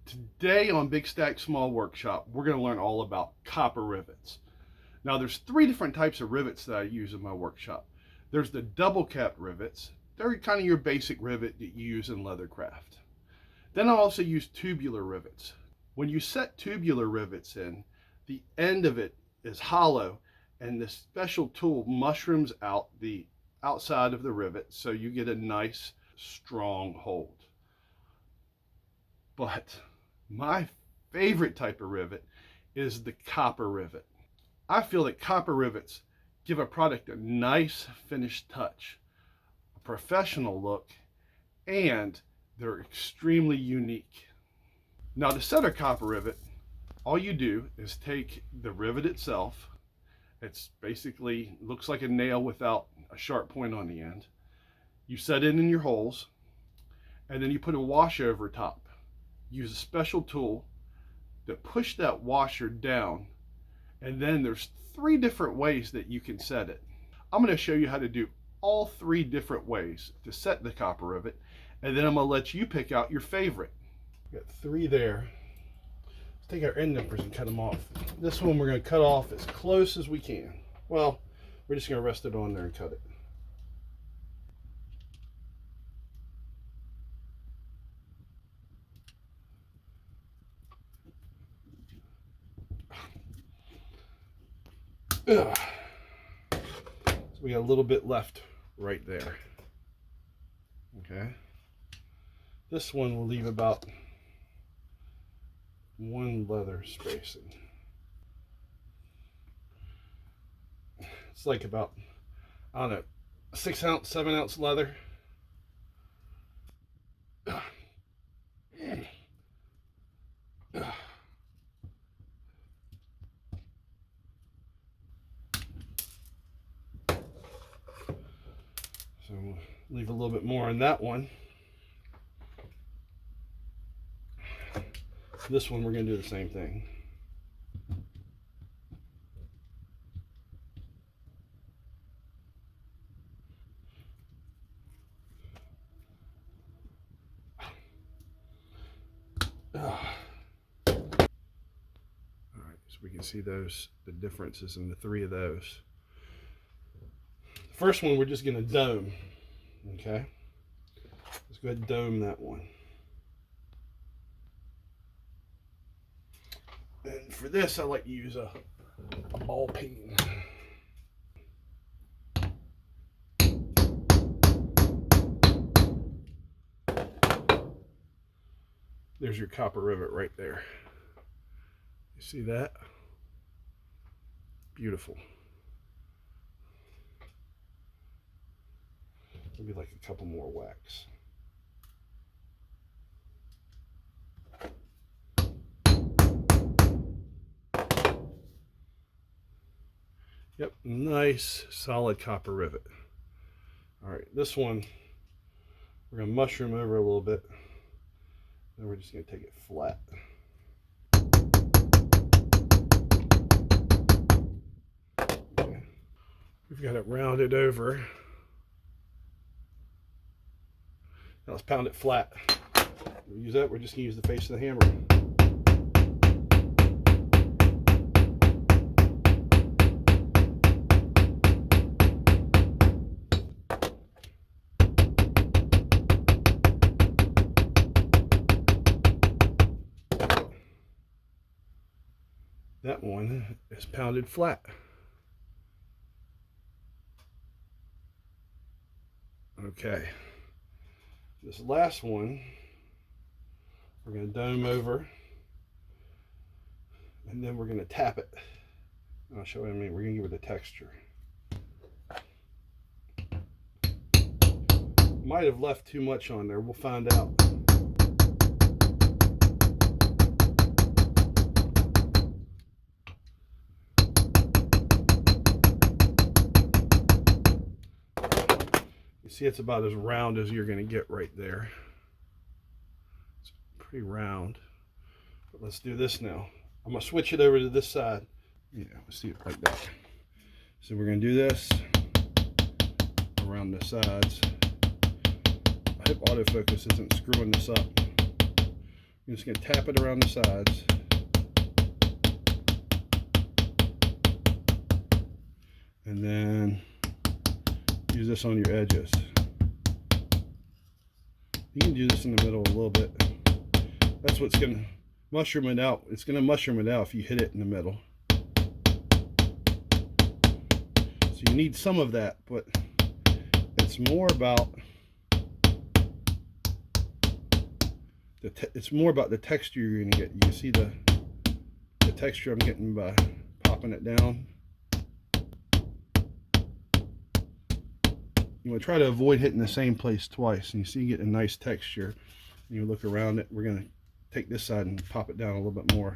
Today on Big Stack Small Workshop, we're going to learn all about copper rivets. Now there's three different types of rivets that I use in my workshop. There's the double capped rivets. They're kind of your basic rivet that you use in Leathercraft. Then I also use tubular rivets. When you set tubular rivets in, the end of it is hollow and this special tool mushrooms out the outside of the rivet so you get a nice strong hold. But my favorite type of rivet is the copper rivet. I feel that copper rivets give a product a nice finished touch, a professional look, and they're extremely unique. Now to set a copper rivet, all you do is take the rivet itself. It's basically looks like a nail without a sharp point on the end. You set it in your holes, and then you put a washer over top. Use a special tool to push that washer down, and then there's three different ways that you can set it. I'm going to show you how to do all three different ways to set the copper rivet, and then I'm going to let you pick out your favorite. Got three there. Let's take our end nippers and cut them off. This one we're going to cut off as close as we can. Well, we're just going to rest it on there and cut it. So we got a little bit left right there. Okay. This one will leave about one leather spacing. It's like about, I don't know, 6 ounce, 7 ounce leather. So we'll leave a little bit more on that one. This one we're going to do the same thing. All right, so we can see the differences in the three of those. First one we're just going to dome. Okay, let's go ahead and dome that one. And for this I like to use a ball peen. There's your copper rivet right there. You see that? Beautiful. Maybe like a couple more whacks. Yep, nice solid copper rivet. All right, this one we're going to mushroom over a little bit. Then we're just going to take it flat. Okay. We've got it rounded over. Now let's pound it flat. We'll use that. We're just going to use the face of the hammer. That one is pounded flat. Okay. This last one, we're going to dome over, and then we're going to tap it. I'll show you what I mean. We're going to give it a texture. Might have left too much on there. We'll find out. See, it's about as round as you're going to get right there. It's pretty round. But let's do this now. I'm going to switch it over to this side. Yeah, let's see it like that. So we're going to do this around the sides. I hope autofocus isn't screwing this up. You're just going to tap it around the sides. And then use this on your edges. You can do this in the middle a little bit. That's what's going to mushroom it out. It's going to mushroom it out if you hit it in the middle. So you need some of that, but it's more about the texture you're going to get. You can see the texture I'm getting by popping it down. You want to try to avoid hitting the same place twice, and you see you get a nice texture. You look around it. We're going to take this side and pop it down a little bit more.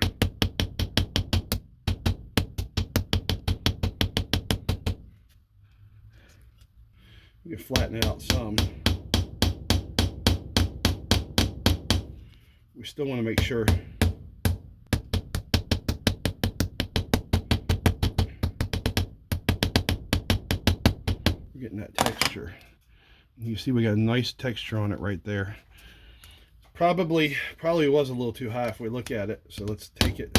You can flatten it out some. We still want to make sure we're getting that texture. You see we got a nice texture on it right there. Probably was a little too high if we look at it, so let's take it.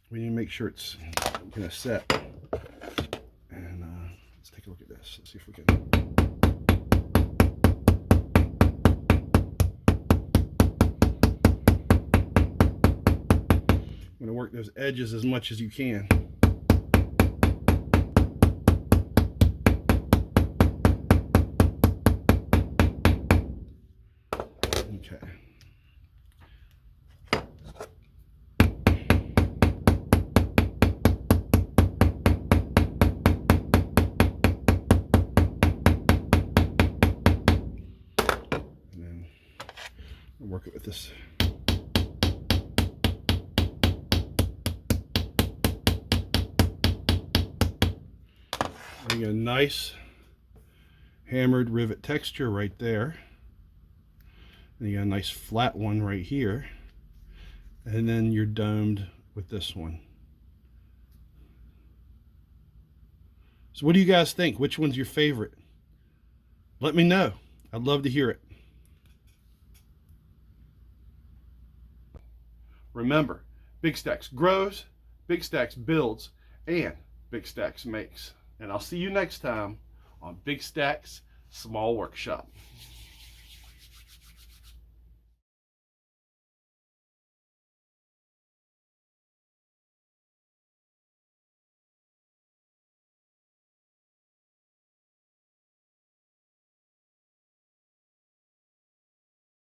We need to make sure it's going to set. And let's take a look at this. Let's see if we can. I'm going to work those edges as much as you can. Okay. And then I'll work it with this. You get a nice hammered rivet texture right there. And you got a nice flat one right here. And then you're domed with this one. So what do you guys think? Which one's your favorite? Let me know. I'd love to hear it. Remember, Big Stacks grows, Big Stacks builds, and Big Stacks makes. And I'll see you next time on Big Stacks Small Workshop.